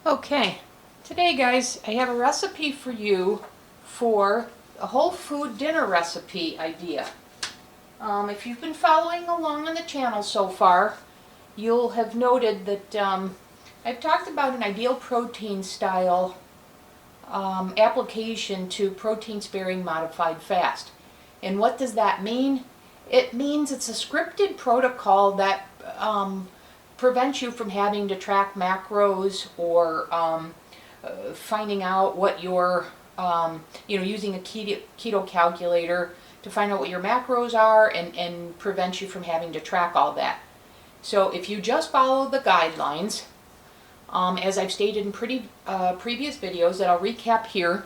Okay, today guys, I have a recipe for you for a whole food dinner recipe idea. If you've been following along on the channel so far, you'll have noted that I've talked about an ideal protein style application to protein sparing modified fast. And what does that mean? It means it's a scripted protocol that prevents you from having to track macros or finding out what your, using a keto calculator to find out what your macros are and prevents you from having to track all that. So if you just follow the guidelines, as I've stated in previous videos that I'll recap here,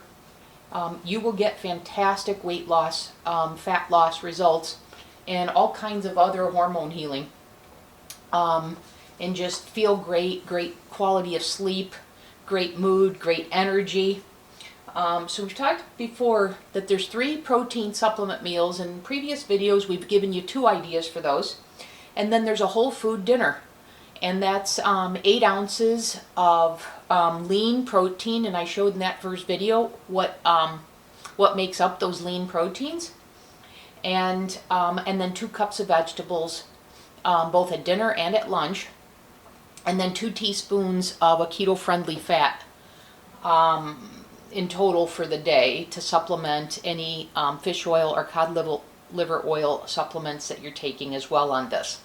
you will get fantastic weight loss, fat loss results, and all kinds of other hormone healing. And just feel great quality of sleep, great mood, great energy. So we've talked before that there's 3 protein supplement meals. In previous videos we've given you 2 ideas for those. And then there's a whole food dinner. And that's 8 ounces of lean protein, and I showed in that first video what makes up those lean proteins. And then 2 cups of vegetables, both at dinner and at lunch. And then 2 teaspoons of a keto-friendly fat in total for the day to supplement any fish oil or cod liver oil supplements that you're taking as well on this.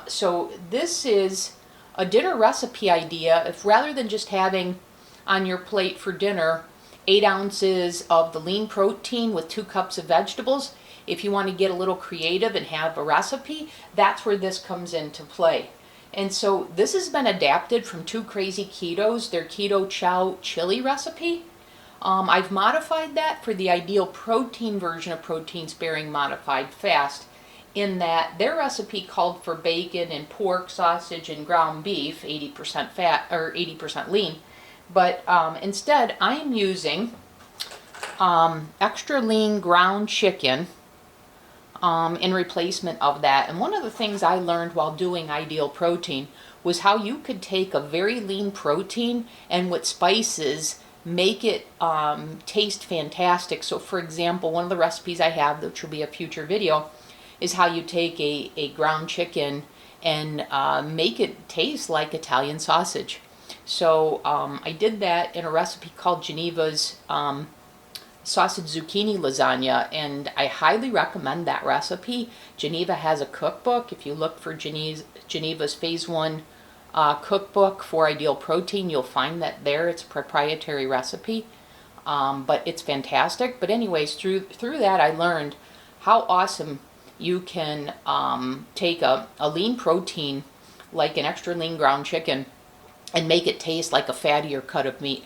So this is a dinner recipe idea. If rather than just having on your plate for dinner 8 ounces of the lean protein with 2 cups of vegetables, if you want to get a little creative and have a recipe, that's where this comes into play. And so this has been adapted from 2 Crazy Ketos, their Keto Chow chili recipe. I've modified that for the ideal protein version of protein sparing modified fast, in that their recipe called for bacon and pork, sausage, and ground beef, 80% fat or 80% lean. But instead I'm using extra lean ground chicken in replacement of that. And one of the things I learned while doing Ideal Protein was how you could take a very lean protein and with spices make it taste fantastic. So for example, one of the recipes I have, which will be a future video, is how you take a ground chicken and make it taste like Italian sausage. So I did that in a recipe called Geneva's sausage zucchini lasagna, and I highly recommend that recipe. Geneva has a cookbook. If you look for Geneva's Phase 1 cookbook for Ideal Protein, you'll find that there. It's a proprietary recipe, but it's fantastic. But anyways, through that I learned how awesome you can take a lean protein like an extra lean ground chicken and make it taste like a fattier cut of meat.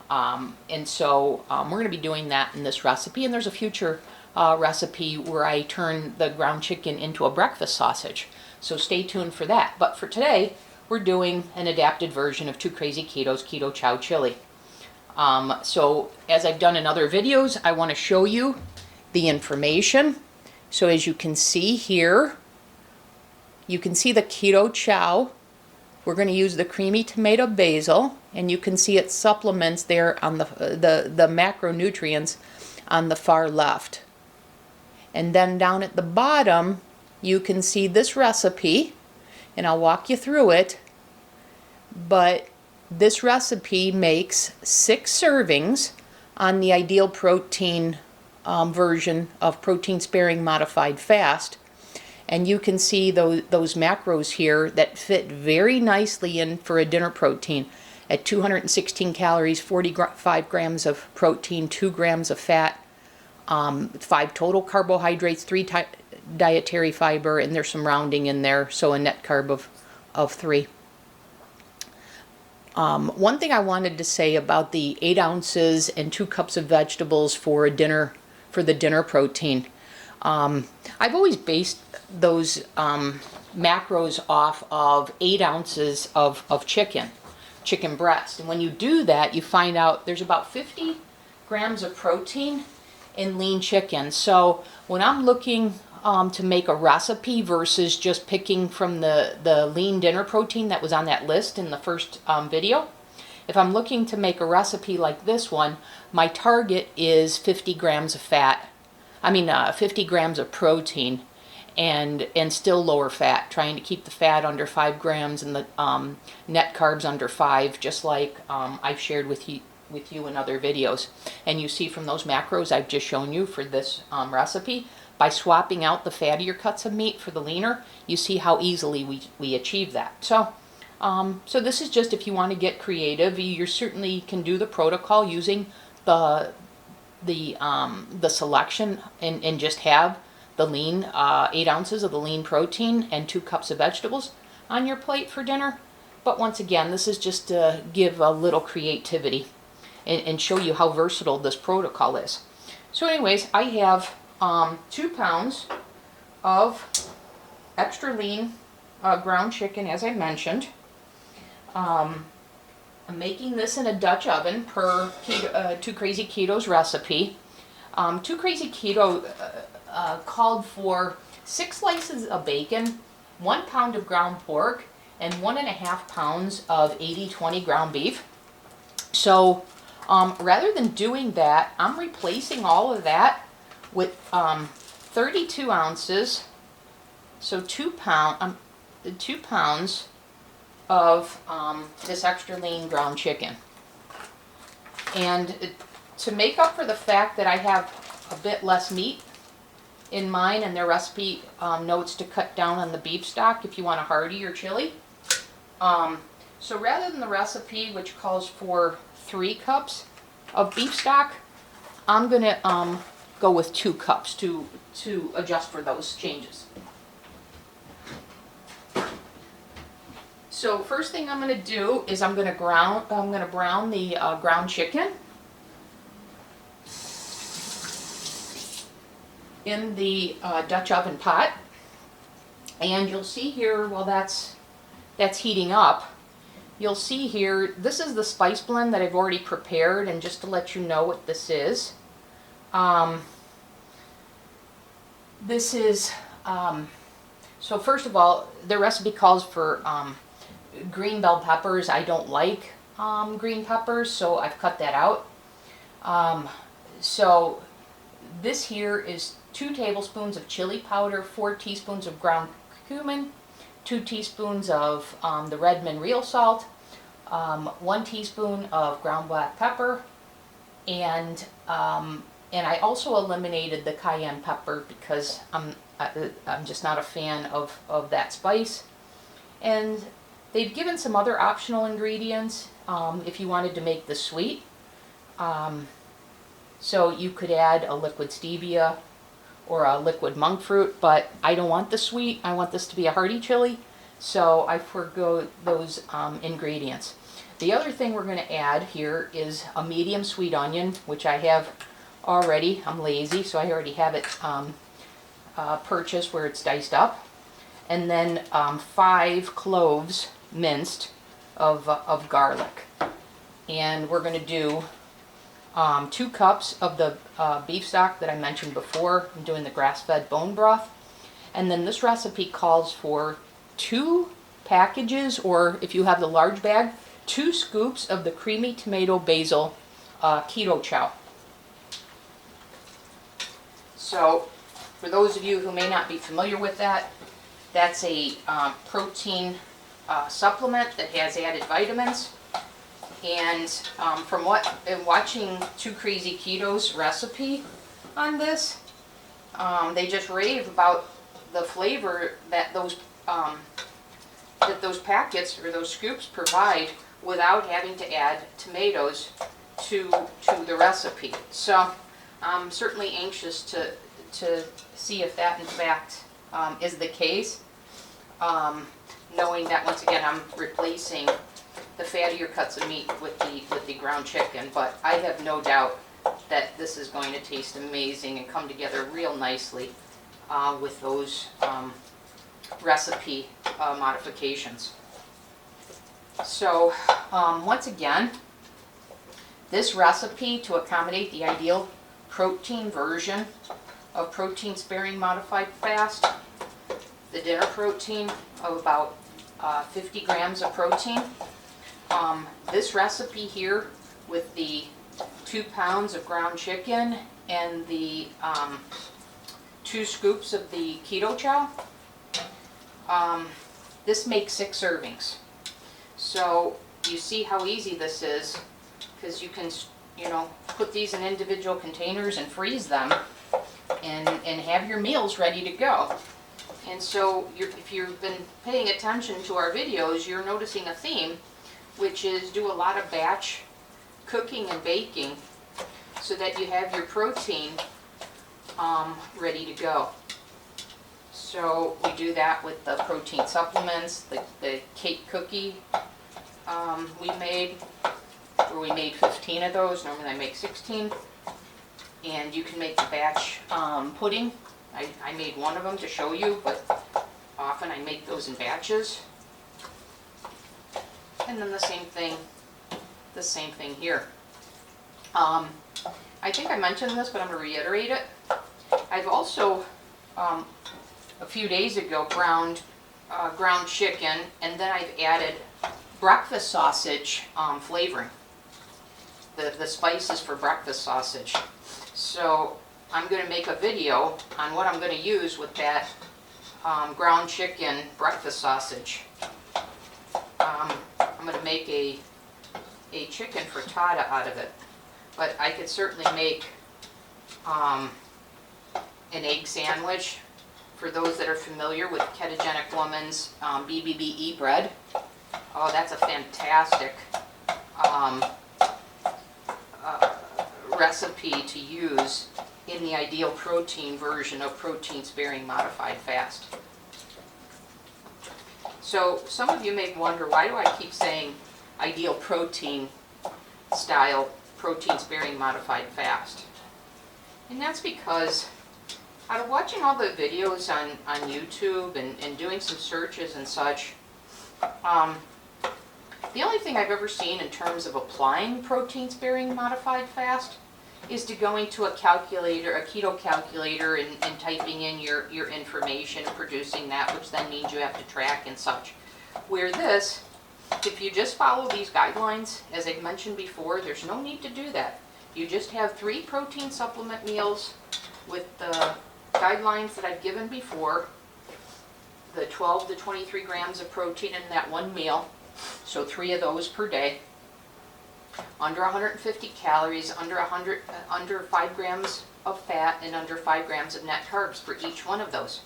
And so we're going to be doing that in this recipe, and there's a future recipe where I turn the ground chicken into a breakfast sausage. So stay tuned for that. But for today, we're doing an adapted version of 2 Crazy Ketos Keto Chow chili. So as I've done in other videos, I want to show you the information. So as you can see here, you can see the Keto Chow. We're going to use the creamy tomato basil, and you can see it supplements there on the macronutrients on the far left. And then down at the bottom, you can see this recipe, and I'll walk you through it. But this recipe makes 6 servings on the Ideal Protein version of protein sparing modified fast. And you can see those macros here that fit very nicely in for a dinner protein at 216 calories, 45 grams of protein, 2 grams of fat, 5 total carbohydrates, 3 dietary fiber, and there's some rounding in there, so a net carb of 3. One thing I wanted to say about the 8 ounces and 2 cups of vegetables for the dinner protein. I've always based those macros off of 8 ounces of chicken breast. And when you do that, you find out there's about 50 grams of protein in lean chicken. So when I'm looking to make a recipe versus just picking from the lean dinner protein that was on that list in the first video, If I'm looking to make a recipe like this one, my target is 50 grams of fat. 50 grams of protein, and still lower fat, trying to keep the fat under 5 grams and the net carbs under 5, just like I've shared with you in other videos. And you see from those macros I've just shown you for this recipe, by swapping out the fattier cuts of meat for the leaner, you see how easily we achieve that. So this is just if you want to get creative. You certainly can do the protocol using the selection and just have the lean 8 ounces of the lean protein and 2 cups of vegetables on your plate for dinner. But once again, this is just to give a little creativity and show you how versatile this protocol is. So anyways, I have 2 pounds of extra lean ground chicken, as I mentioned. I'm making this in a Dutch oven per Two Crazy Keto's recipe. Two Crazy Keto called for 6 slices of bacon, 1 pound of ground pork, and 1.5 pounds of 80/20 ground beef. So rather than doing that, I'm replacing all of that with 32 ounces, so 2 pounds of this extra lean ground chicken. And to make up for the fact that I have a bit less meat in mine, and their recipe notes to cut down on the beef stock if you want a heartier chili. So rather than the recipe, which calls for 3 cups of beef stock, I'm going to go with 2 cups to adjust for those changes. So first thing I'm going to do is I'm going to brown the ground chicken in the Dutch oven pot. And you'll see here, while that's heating up, you'll see here, this is the spice blend that I've already prepared, and just to let you know what this is. This is, so first of all, the recipe calls for green bell peppers. I don't like green peppers, so I've cut that out. So this here is 2 tablespoons of chili powder, 4 teaspoons of ground cumin, 2 teaspoons of the Redmond real salt, 1 teaspoon of ground black pepper, and I also eliminated the cayenne pepper because I'm just not a fan of that spice. And they've given some other optional ingredients if you wanted to make this sweet. So you could add a liquid stevia or a liquid monk fruit, but I don't want the sweet. I want this to be a hearty chili, so I forgo those ingredients. The other thing we're going to add here is a medium sweet onion, which I have already. I'm lazy, so I already have it purchased where it's diced up. And then 5 cloves minced of garlic. And we're going to do 2 cups of the beef stock that I mentioned before. I'm doing the grass-fed bone broth. And then this recipe calls for 2 packages, or if you have the large bag, 2 scoops of the creamy tomato basil Keto Chow. So for those of you who may not be familiar with that, that's a protein supplement that has added vitamins. And from watching Two Crazy Keto's recipe on this, they just rave about the flavor that those packets or those scoops provide without having to add tomatoes to the recipe. So I'm certainly anxious to see if that in fact is the case, knowing that once again I'm replacing the fattier cuts of meat with the ground chicken. But I have no doubt that this is going to taste amazing and come together real nicely with those recipe modifications. So once again, this recipe, to accommodate the ideal protein version of protein sparing modified fast, the dinner protein of about 50 grams of protein, This recipe here with the 2 pounds of ground chicken and the 2 scoops of the Keto Chow, this makes 6 servings. So you see how easy this is, because you can, you know, put these in individual containers and freeze them and have your meals ready to go. And so if you've been paying attention to our videos, you're noticing a theme, which is do a lot of batch cooking and baking so that you have your protein ready to go. So we do that with the protein supplements, the cake cookie we made, where we made 15 of those. Normally I make 16. And you can make the batch pudding. I made one of them to show you, but often I make those in batches. And then the same thing here. I think I mentioned this, but I'm going to reiterate it. I've also, a few days ago, ground chicken, and then I've added breakfast sausage flavoring. The spices for breakfast sausage. So I'm going to make a video on what I'm going to use with that ground chicken breakfast sausage. I'm going to make a chicken frittata out of it, but I could certainly make an egg sandwich for those that are familiar with Ketogenic Woman's BBBE bread. Oh, that's a fantastic recipe to use in the ideal protein version of protein sparing modified fast. So some of you may wonder, why do I keep saying ideal protein style protein sparing modified fast? And that's because out of watching all the videos on YouTube and doing some searches and such, the only thing I've ever seen in terms of applying protein sparing modified fast is to go into a calculator, a keto calculator, and typing in your information and producing that, which then means you have to track and such. Where this, if you just follow these guidelines, as I've mentioned before, there's no need to do that. You just have 3 protein supplement meals with the guidelines that I've given before, the 12 to 23 grams of protein in that one meal, so 3 of those per day. Under 150 calories, under 5 grams of fat, and under 5 grams of net carbs for each one of those.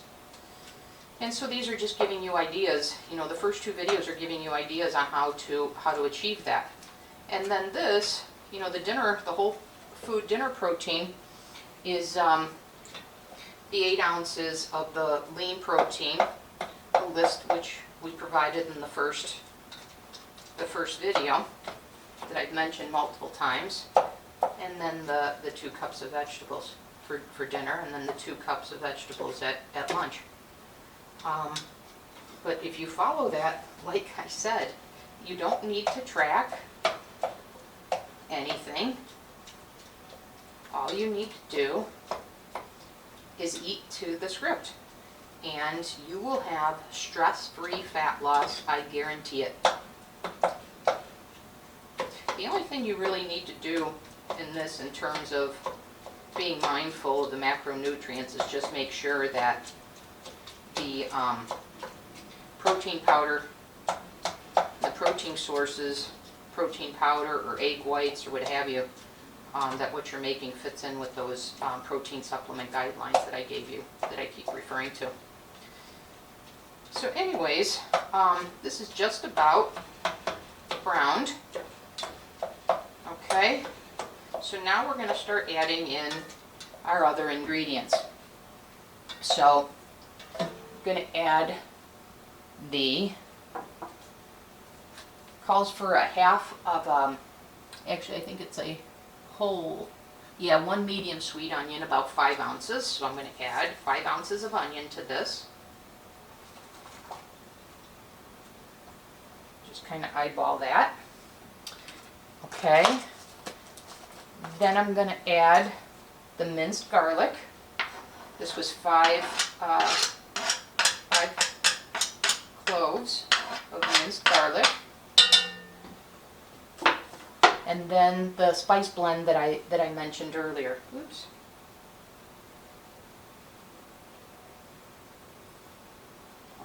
And so these are just giving you ideas. You know, the first 2 videos are giving you ideas on how to achieve that. And then this, you know, the whole food dinner protein is the 8 ounces of the lean protein, the list which we provided in the first video that I've mentioned multiple times, and then the 2 cups of vegetables for dinner, and then the 2 cups of vegetables at lunch. But if you follow that, like I said, you don't need to track anything. All you need to do is eat to the script, and you will have stress-free fat loss, I guarantee it. The only thing you really need to do in this, in terms of being mindful of the macronutrients, is just make sure that the protein powder, the protein sources, protein powder or egg whites or what have you, that what you're making fits in with those protein supplement guidelines that I gave you, that I keep referring to. So anyways, this is just about browned. Okay, so now we're going to start adding in our other ingredients. So I'm going to add calls for a half of, actually I think it's a whole, 1 medium sweet onion, about 5 ounces. So I'm going to add 5 ounces of onion to this. Just kind of eyeball that. Okay. Then I'm going to add the minced garlic. This was 5 cloves of minced garlic. and then the spice blend that I mentioned earlier. Oops.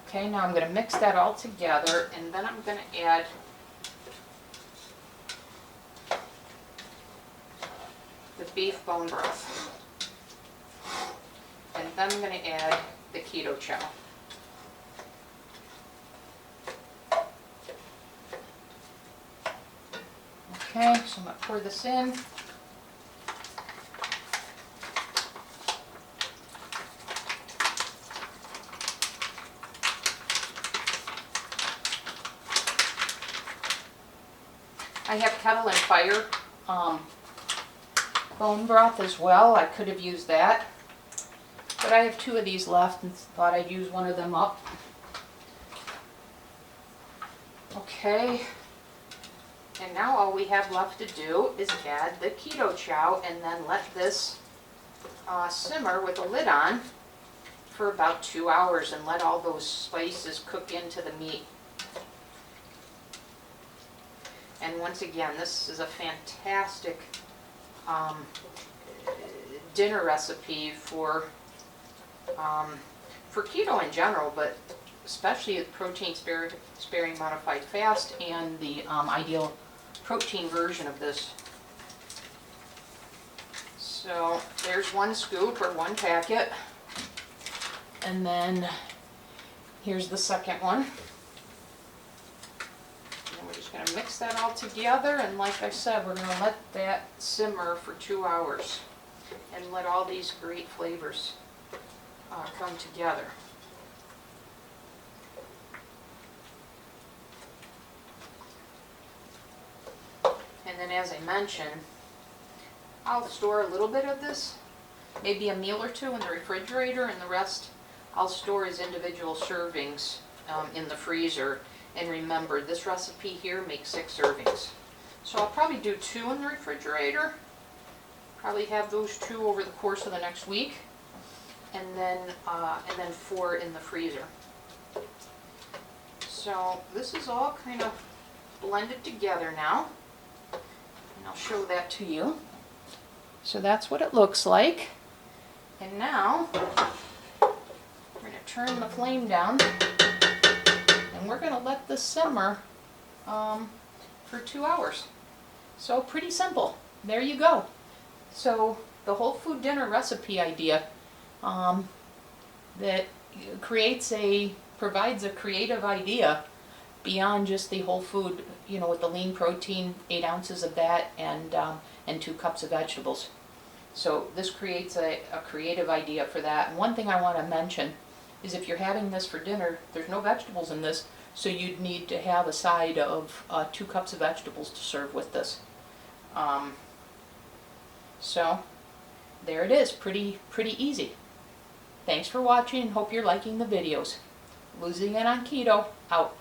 Okay, now I'm going to mix that all together, and then I'm going to add the beef bone broth. And then I'm going to add the Keto Chow. Okay, so I'm going to pour this in. I have kettle and fire bone broth as well. I could have used that, but I have 2 of these left and thought I'd use one of them up. Okay, and now all we have left to do is add the Keto Chow and then let this simmer with the lid on for about 2 hours and let all those spices cook into the meat. And once again, this is a fantastic dinner recipe for keto in general, but especially the protein-sparing modified fast and the ideal protein version of this. So there's 1 scoop or 1 packet, and then here's the second one. We're just going to mix that all together, and like I said, we're going to let that simmer for 2 hours and let all these great flavors come together. And then, as I mentioned, I'll store a little bit of this, maybe a meal or 2 in the refrigerator, and the rest I'll store as individual servings in the freezer. And remember, this recipe here makes 6 servings. So I'll probably do 2 in the refrigerator. Probably have those 2 over the course of the next week. And then 4 in the freezer. So this is all kind of blended together now. And I'll show that to you. So that's what it looks like. And now, we're going to turn the flame down. And we're going to let this simmer for 2 hours. So pretty simple. There you go. So the whole food dinner recipe idea that provides a creative idea beyond just the whole food, with the lean protein, 8 ounces of that, and 2 cups of vegetables. So this creates a creative idea for that. And one thing I want to mention is if you're having this for dinner, there's no vegetables in this, so you'd need to have a side of 2 cups of vegetables to serve with this. So there it is, pretty easy. Thanks for watching, and hope you're liking the videos. Losing it on keto, out.